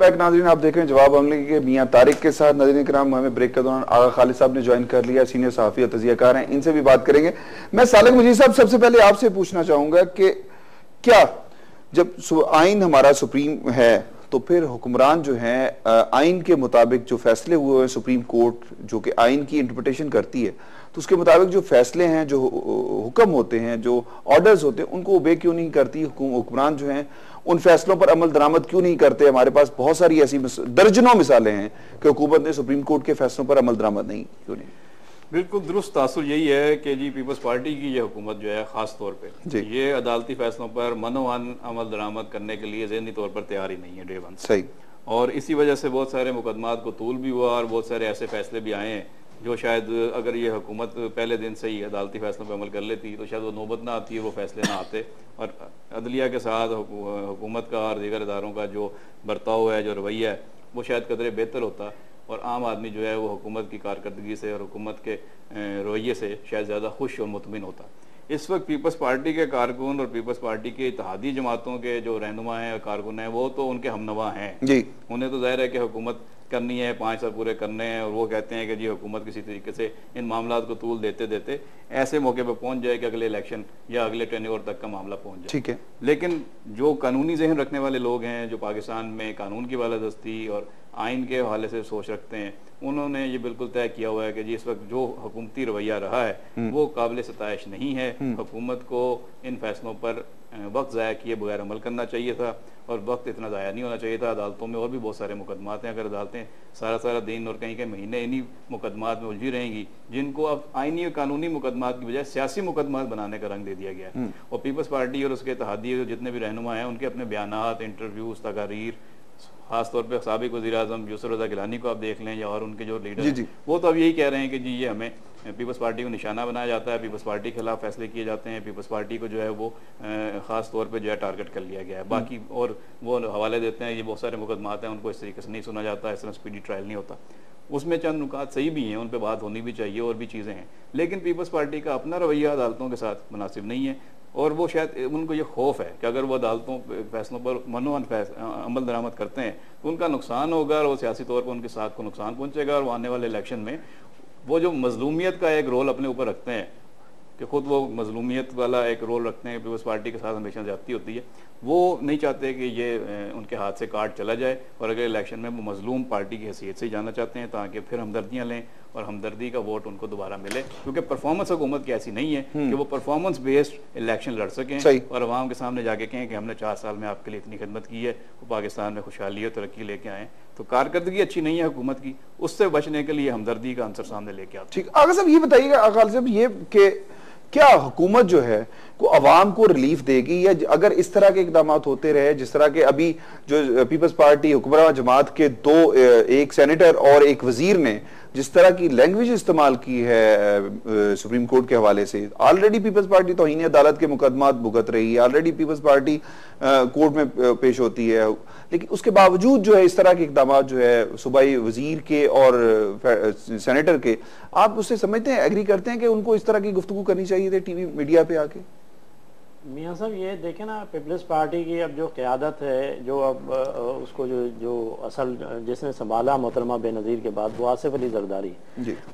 Back नाज़रीन, आप देख रहे हैं जवाब अंगली के मियां तारिक के साथ। नाज़रीन कराम, हमें ब्रेक के दौरान आगा खालिद साहब ने ज्वाइन कर लिया, सीनियर सहाफ़ी और तज़कियाकार हैं, इनसे भी बात करेंगे। मैं सालिक मजीद साहब सबसे पहले आपसे पूछना चाहूंगा कि क्या जब आइन हमारा सुप्रीम है तो फिर हुक्मरान जो हैं आइन के मुताबिक जो फैसले हुए हैं, सुप्रीम कोर्ट जो कि आइन की इंटरप्रिटेशन करती है, तो उसके मुताबिक जो फैसले हैं, जो हुक्म होते हैं, जो ऑर्डर्स होते हैं, उनको ओबे क्यों नहीं करती हुक्मरान जो हैं? उन फैसलों पर अमल दरामद क्यों नहीं करते? हमारे पास बहुत सारी ऐसी दर्जनों मिसालें हैं कि हुकूमत ने सुप्रीम कोर्ट के फैसलों पर अमल दरामद नहीं क्यों नहीं। बिल्कुल दुरुस्त तासुर यही है कि जी पीपल्स पार्टी की ये हुकूमत जो है ख़ास तौर पे ये अदालती फैसलों पर मनोवन अमल दरामद करने के लिए ज़हनी तौर पर तैयार ही नहीं है, डे वन। सही। और इसी वजह से बहुत सारे मुकदमात को तूल भी हुआ और बहुत सारे ऐसे फैसले भी आए हैं जो शायद अगर ये हुकूमत पहले दिन से ही अदालती फैसलों पर अमल कर लेती तो शायद वो नौबत ना आती है, वो फैसले ना आते और अदलिया के साथ हुकूमत का और दीगर इदारों का जो बर्ताव है, जो रवैया है, वो शायद कदरे बेहतर होता और आम आदमी जो है वो हुकूमत की कारकर्दगी से और हुकूमत के रवैये से शायद ज़्यादा खुश और मुतमिन होता। इस वक्त पीपल्स पार्टी के कारकुन और पीपल्स पार्टी के इत्तेहादी जमातों के जो रहनुमा हैं और कारकुन हैं वो तो उनके हमनवा हैं जी। उन्हें तो जाहिर है कि हुकूमत करनी है, 5 साल पूरे करने हैं और वो कहते हैं कि जी हुकूमत किसी तरीके से इन मामला को तूल देते देते ऐसे मौके पर पहुंच जाए कि अगले इलेक्शन या अगले टेन्योर तक का मामला पहुंच जाए। ठीक है। लेकिन जो कानूनी जहन रखने वाले लोग हैं, जो पाकिस्तान में कानून की बालादस्ती और आइन के हवाले से सोच रखते हैं, उन्होंने ये बिल्कुल तय किया हुआ है कि जी इस वक्त जो हुकूमती रवैया रहा है वो काबिल सताइश नहीं है। हुकूमत को इन फैसलों पर वक्त ज़ाया किए बगैर अमल करना चाहिए था और वक्त इतना ज़ाया नहीं होना चाहिए था। अदालतों में और भी बहुत सारे मुकदमात हैं, अगर अदालतें सारा सारा दिन और कहीं के महीने इन्हीं मुकदमात में उलझी रहेंगी जिनको अब आइनी और कानूनी मुकदमात की बजाय सियासी मुकदमात बनाने का रंग दे दिया गया है। और पीपल्स पार्टी और उसके इत्तेहादी जितने भी रहनुमा हैं उनके अपने बयानात, इंटरव्यूज, तकारीर, खासतौर पर साबिक वज़ीर आज़म यूसुफ रज़ा गिलानी को आप देख लें या और उनके जो लीडर हैं वो तो अब यही कह रहे हैं कि जी ये हमें पीपल्स पार्टी को निशाना बनाया जाता है, पीपल्स पार्टी के खिलाफ फैसले किए जाते हैं, पीपल्स पार्टी को जो है वो ख़ास तौर पे जो है टारगेट कर लिया गया है। बाकी और वो हवाले देते हैं, ये बहुत सारे मुकदमात हैं उनको इस तरीके से नहीं सुना जाता, इस तरह स्पीडी ट्रायल नहीं होता। उसमें चंद नुकात सही भी हैं, उन पर बात होनी भी चाहिए और भी चीज़ें हैं, लेकिन पीपल्स पार्टी का अपना रवैया अदालतों के साथ मुनासिब नहीं है और वो शायद उनको ये खौफ है कि अगर वो अदालतों फैसलों पर मनोवन अमल दरामद करते हैं तो उनका नुकसान होगा और वो सियासी तौर पर उनके साथ को नुकसान पहुंचेगा और वो आने वाले इलेक्शन में वो जो मजलूमियत का एक रोल अपने ऊपर रखते हैं कि खुद वो मजलूमियत वाला एक रोल रखते हैं, पीपल्स पार्टी के साथ हमेशा ज्यादती होती है, वो नहीं चाहते कि ये उनके हाथ से कार्ड चला जाए और अगले इलेक्शन में वो मजलूम पार्टी की हैसियत से ही जाना चाहते हैं ताकि फिर हमदर्दियाँ लें और हमदर्दी का वोट उनको दोबारा मिले, क्योंकि परफॉर्मेंस हुकूमत की ऐसी नहीं है कि वो परफॉर्मेंस बेस्ड इलेक्शन लड़ सकें और अवाम के सामने जाके कहें कि हमने 4 साल में आपके लिए इतनी खिदमत की है, वो पाकिस्तान में खुशहाली और तरक्की लेके आए। तो कारकर्दगी अच्छी नहीं है हुकूमत की, उससे बचने के लिए हमदर्दी का आंसर सामने लेके आते। ठीक, आगा साहब ये बताइएगा, आगा साहब ये कि क्या हुकूमत जो है को अवाम को रिलीफ देगी या अगर इस तरह के इकदाम होते रहे जिस तरह के अभी जो पीपल्स पार्टी हुक्मरान जमात के दो, एक सेनेटर और एक वजीर ने जिस तरह की लैंग्वेज इस्तेमाल की है सुप्रीम कोर्ट के हवाले से, ऑलरेडी पीपल्स पार्टी तौहीन अदालत के मुकदमात भुगत रही है, ऑलरेडी पीपल्स पार्टी कोर्ट में पेश होती है, लेकिन उसके बावजूद जो है इस तरह के इकदाम जो है सूबाई वजीर के और सेनेटर के, आप उससे समझते हैं, एग्री करते हैं कि उनको इस तरह की गुफ्तगू करनी चाहिए थी टीवी मीडिया पे आके? मियाँ साहब ये देखें ना, पीपल्स पार्टी की अब जो क़यादत है, जो अब उसको जो असल जिसने संभाला मोहतरमा बेनज़ीर के बाद, वो आसिफ अली जरदारी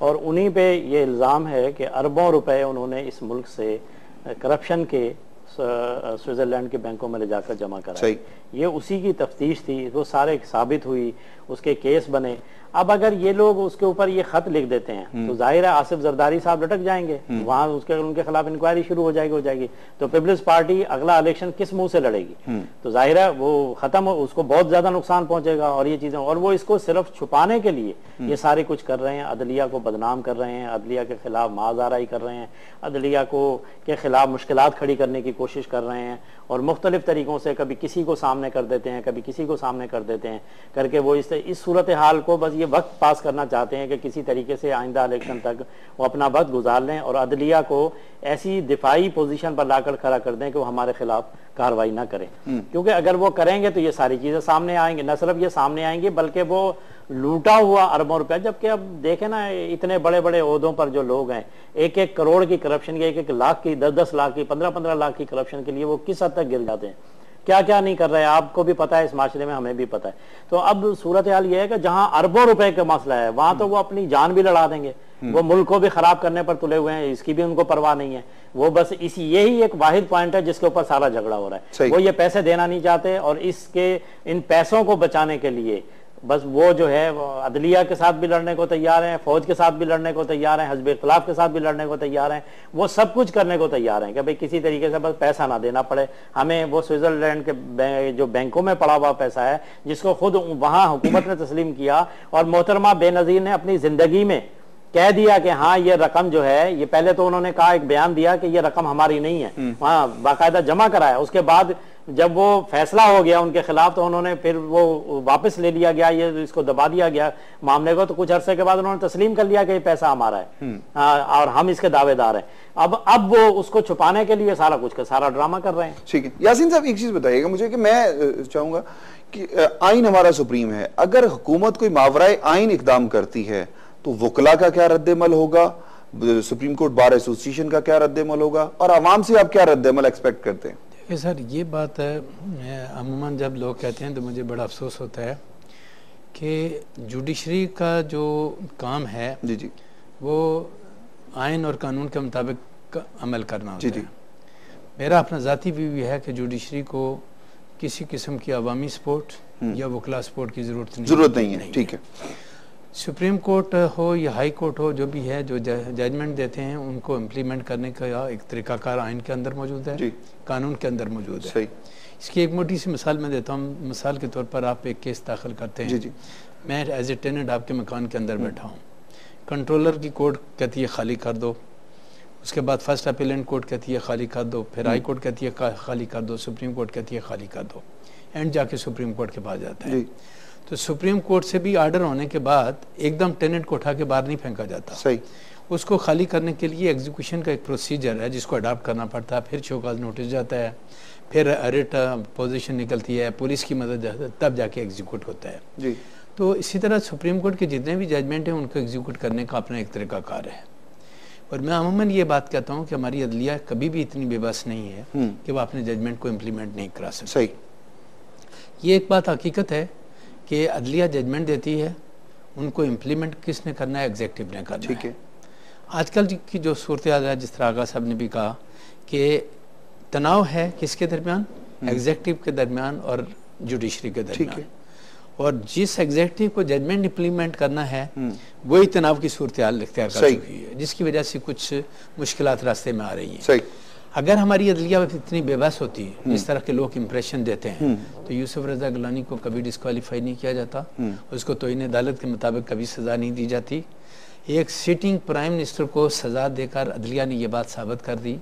और उन्हीं पे ये इल्ज़ाम है कि अरबों रुपए उन्होंने इस मुल्क से करप्शन के स्विट्ज़रलैंड के बैंकों में ले जाकर जमा कराए। ये उसी की तफ्तीश थी, वो सारे साबित हुई, उसके केस बने। अब अगर ये लोग उसके ऊपर ये खत लिख देते हैं तो जाहिर है आसिफ जरदारी साहब लटक जाएंगे, वहां उनके खिलाफ इंक्वायरी शुरू हो जाएगी तो पीपल्स पार्टी अगला इलेक्शन किस मुंह से लड़ेगी? तो जाहिर है वो खत्म, उसको बहुत ज्यादा नुकसान पहुंचेगा और ये चीजें, और वो इसको सिर्फ छुपाने के लिए ये सारे कुछ कर रहे हैं, अदलिया को बदनाम कर रहे हैं, अदलिया के खिलाफ माज़ाराई कर रहे हैं, अदलिया के खिलाफ मुश्किलात खड़ी करने की कोशिश कर रहे हैं और मुख्तलिफ तरीकों से कभी किसी को सामने कर देते हैं, कभी किसी को सामने कर देते हैं, करके वो इस सूरत हाल को बस ये वक्त पास करना चाहते हैं कि किसी तरीके से आइंदा इलेक्शन तक वो अपना वक्त गुजार लें और अदलिया को ऐसी दिफाई पोजीशन पर लाकर खड़ा कर दें कि वो हमारे खिलाफ कार्रवाई ना करें। क्योंकि अगर वो करेंगे तो ये सारी चीजें सामने आएंगी, न सिर्फ ये सामने आएंगी बल्कि वो लूटा हुआ अरबों रुपया, जबकि अब देखें ना इतने बड़े बड़े ओहदों पर जो लोग हैं, 1-1 करोड़ की करप्शन की, 1-1 लाख की, 10-10 लाख की, 15-15 लाख की करप्शन के लिए वो किस हद तक गिर जाते हैं। क्या क्या नहीं कर रहे हैं, आपको भी पता है, इस माशरे में हमें भी पता है। तो अब सूरत हाल ये है कि जहां अरबों रुपए का मसला है वहां तो वो अपनी जान भी लड़ा देंगे, वो मुल्क को भी खराब करने पर तुले हुए हैं, इसकी भी उनको परवाह नहीं है। वो बस यही एक वाहिद पॉइंट है जिसके ऊपर सारा झगड़ा हो रहा है। वो ये पैसे देना नहीं चाहते और इसके इन पैसों को बचाने के लिए बस वो जो है अदलिया के साथ भी लड़ने को तैयार हैं, फौज के साथ भी लड़ने को तैयार हैं, हिज़्ब इख्तिलाफ के साथ भी लड़ने को तैयार हैं, वो सब कुछ करने को तैयार हैं कि भाई किसी तरीके से बस पैसा ना देना पड़े हमें। वो स्विट्जरलैंड के जो बैंकों में पड़ा हुआ पैसा है जिसको खुद वहां हुकूमत ने तस्लीम किया और मोहतरमा बेनज़ीर ने अपनी जिंदगी में कह दिया कि हाँ ये रकम जो है, ये पहले तो उन्होंने कहा, एक बयान दिया कि ये रकम हमारी नहीं है, वहां बाकायदा जमा कराया। उसके बाद जब वो फैसला हो गया उनके खिलाफ तो उन्होंने फिर वो वापस ले लिया गया, ये इसको दबा दिया गया मामले को। तो कुछ अरसे के बाद उन्होंने तस्लीम कर लिया कि ये पैसा हमारा है और हम इसके दावेदार हैं। अब वो उसको छुपाने के लिए सारा कुछ का सारा ड्रामा कर रहे हैं। ठीक है यासीन साहब, एक चीज बताइएगा मुझे कि मैं चाहूंगा कि आइन हमारा सुप्रीम है, अगर हुकूमत कोई मावराए आइन इकदाम करती है तो वकला का क्या रद्देमल होगा, सुप्रीम कोर्ट बार एसोसिएशन का क्या रद्देमल होगा, और आवाम से आप क्या रद्देमल एक्सपेक्ट करते हैं? देखिए सर, ये बात है, अमूमन जब लोग कहते हैं तो मुझे बड़ा अफसोस होता है कि जुडिशरी का जो काम है जी जी वो आइन और कानून के मुताबिक अमल करना होता जी है। मेरा अपना ज़ाती व्यू है कि जुडिशरी को किसी किस्म की अवामी सपोर्ट या वकला सपोर्ट की ज़रूरत नहीं है। ठीक है, सुप्रीम कोर्ट हो या हाई कोर्ट हो, जो भी है, जो जजमेंट देते हैं उनको इम्प्लीमेंट करने का एक तरीकाकार आइन के अंदर मौजूद है, कानून के अंदर मौजूद है। सही। इसकी एक मोटी सी मिसाल मैं देता हूँ। मिसाल के तौर पर आप एक केस दाखिल करते हैं, जी। मैं एज ए टेनेंट आपके मकान के अंदर बैठा हूँ, कंट्रोलर की कोर्ट कहती है खाली कर दो, उसके बाद फर्स्ट अपीलेंट कोर्ट कहती है खाली कर दो, फिर हाई कोर्ट कहती है खाली कर दो, सुप्रीम कोर्ट कहती है खाली कर दो, एंड जाके सुप्रीम कोर्ट के पास जाता है। तो सुप्रीम कोर्ट से भी आर्डर होने के बाद एकदम टेनेंट को उठा के बाहर नहीं फेंका जाता। सही। उसको खाली करने के लिए एग्जीक्यूशन का एक प्रोसीजर है जिसको अडॉप्ट करना पड़ता है, फिर शोकाज नोटिस जाता है, फिर रिट पोजीशन निकलती है, पुलिस की मदद, तब जाके एग्जीक्यूट होता है जी। तो इसी तरह सुप्रीम कोर्ट के जितने भी जजमेंट हैं उनको एग्जीक्यूट करने का अपना एक तरीका कार है। और मैं अमूमन ये बात कहता हूँ कि हमारी अदलिया कभी भी इतनी बेबस नहीं है कि वह अपने जजमेंट को इम्प्लीमेंट नहीं करा सकती। सही। ये एक बात हकीकत है कि अदलिया जजमेंट देती है, उनको इम्प्लीमेंट किसने करना है? एग्जेक्टिव ने करना है। ठीक है। आजकल की जो सूरत हाल है, जिस तरह आगा साहब ने भी कहा कि तनाव है किसके दरमियान? एग्जेक्टिव के दरमियान और जुडिशरी के दरमियान। और जिस एग्जेक्टिव को जजमेंट इम्प्लीमेंट करना है वही तनाव की सूरत हाल इख्तियार कर चुकी है, जिसकी वजह से कुछ मुश्किलात रास्ते में आ रही हैं। सही। अगर हमारी अदलिया इतनी बेबस होती है, जिस तरह के लोग इंप्रेशन देते हैं, तो यूसुफ रजा गिलानी को कभी डिस्क्वालीफाई नहीं किया जाता, उसको तौहीन अदालत के मुताबिक कभी सज़ा नहीं दी जाती। एक सिटिंग प्राइम मिनिस्टर को सज़ा देकर अदलिया ने यह बात साबित कर दी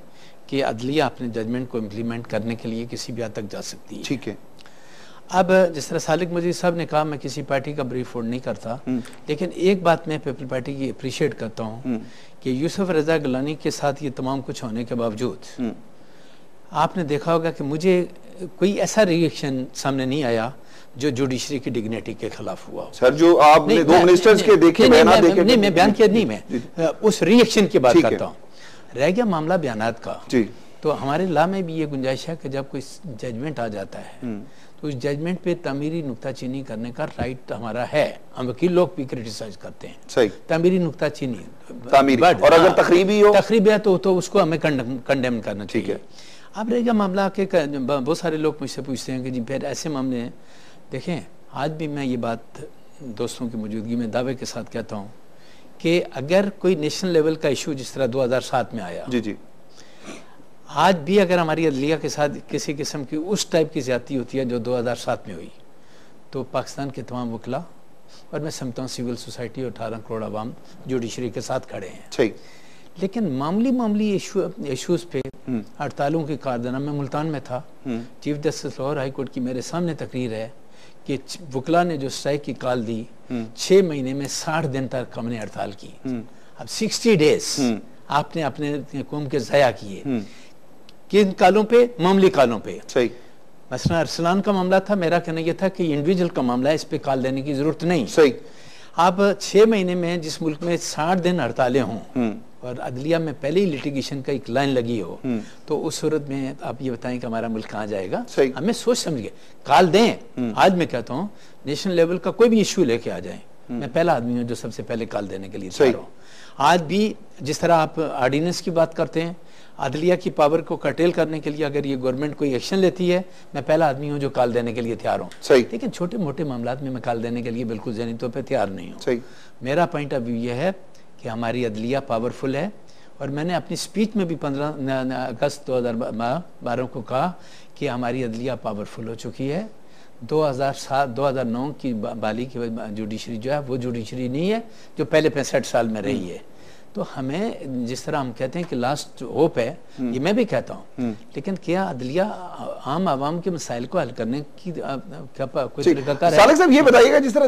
कि अदलिया अपने जजमेंट को इम्प्लीमेंट करने के लिए किसी भी हद तक जा सकती है। ठीक है। अब जिस तरह सालिक मजीद साहब ने कहा, मैं किसी पार्टी का ब्रीफ होल्ड नहीं करता, लेकिन एक बात मैं पीपल पार्टी की अप्रिशिएट करता हूँ कि यूसुफ रजा गिलानी के साथ ये तमाम कुछ होने के बावजूद आपने देखा होगा कि मुझे कोई ऐसा रिएक्शन सामने नहीं आया जो जुडिशरी की डिग्निटी के खिलाफ हुआ। सर, जो आपने दो मिनिस्टर्स के देखे बयान देखे, नहीं मैं बयान किया नहीं, मैं उस रिएक्शन की बात करता हूँ। रह गया मामला बयानात का, तो हमारे लॉ में भी ये गुंजाइश है कि जब कोई जजमेंट आ जाता है तो उस जजमेंट पे तामीरी नुक्ताचीनी करने का राइट हमारा है। हम वकील लोग भी क्रिटिसाइज करते हैं। सही। तामीरी नुक्ताचीनी, और अगर तकरीबी हो, तकरीबी है तो उसको हमें कंडेम करना चाहिए। अब रह गया मामला के, बहुत सारे लोग मुझसे पूछते हैं कि जी फिर ऐसे मामले हैं। देखें, आज भी मैं ये बात दोस्तों की मौजूदगी में दावे के साथ कहता हूँ कि अगर कोई नेशनल लेवल का इशू जिस तरह 2007 में आया, जी, आज भी अगर हमारी अदलिया के साथ किसी किस्म की उस टाइप की ज्यादती होती है जो 2007 में हुई, तो पाकिस्तान के तमाम वकला और मैं समझता हूँ सिविल सोसाइटी और 18 करोड़ आवाम जुडिशरी के साथ खड़े हैं। सही। लेकिन मामूली इशूज़ पे हड़तालों की कारदना, मैं मुल्तान में था, chief justice Lahore high court की मेरे सामने तकरीर है कि वकला ने जो स्ट्राइक की कॉल दी, 6 महीने में 60 दिन तक हमने हड़ताल की। अब 60 डेज आपने अपने कौम के ज़ाया किए, किन कालों पे? मामूली कालों पे। सही। मसला अरसलान का मामला था, मेरा कहना यह था कि इंडिविजुअल का मामला है, इस पे कॉल देने की जरूरत नहीं। सही। अब 6 महीने में जिस मुल्क में 60 दिन हड़तालें हों और अदलिया में पहले ही लिटिगेशन का एक लाइन लगी हो, तो उस सूरत में आप ये बताएं कि हमारा मुल्क कहाँ जाएगा। हमें सोच समझ के कॉल दें। आज मैं कहता हूँ नेशनल लेवल का कोई भी इशू लेके आ जाए, मैं पहला आदमी हूँ जो सबसे पहले कॉल देने के लिए तैयार हूँ। आज भी जिस तरह आप ऑर्डिनेंस की बात करते हैं, अदलिया की पावर को कर्टेल करने के लिए अगर ये गवर्नमेंट कोई एक्शन लेती है, मैं पहला आदमी हूँ जो कॉल देने के लिए तैयार हूँ। लेकिन छोटे मोटे मामलात में मैं कॉल देने के लिए बिल्कुल ज़हनी तौर पर तैयार नहीं हूँ। मेरा पॉइंट ऑफ व्यू ये है कि हमारी अदलिया पावरफुल है, और मैंने अपनी स्पीच में भी 15 अगस्त 2012 को कहा कि हमारी अदलिया पावरफुल हो चुकी है। 2007-2009 की बाली की जुडिशरी जो है वो जुडिशरी नहीं है जो पहले 65 साल में रही है। तो हमें जिस तरह हम कहते हैं कि लास्ट होप है, ये मैं भी कहता हूँ, लेकिन क्या अदलिया आम आवाम के मसाइल को हल करने की क्या कोई तरीका है? सालिक साहब ये बताइएगा, जिस तरह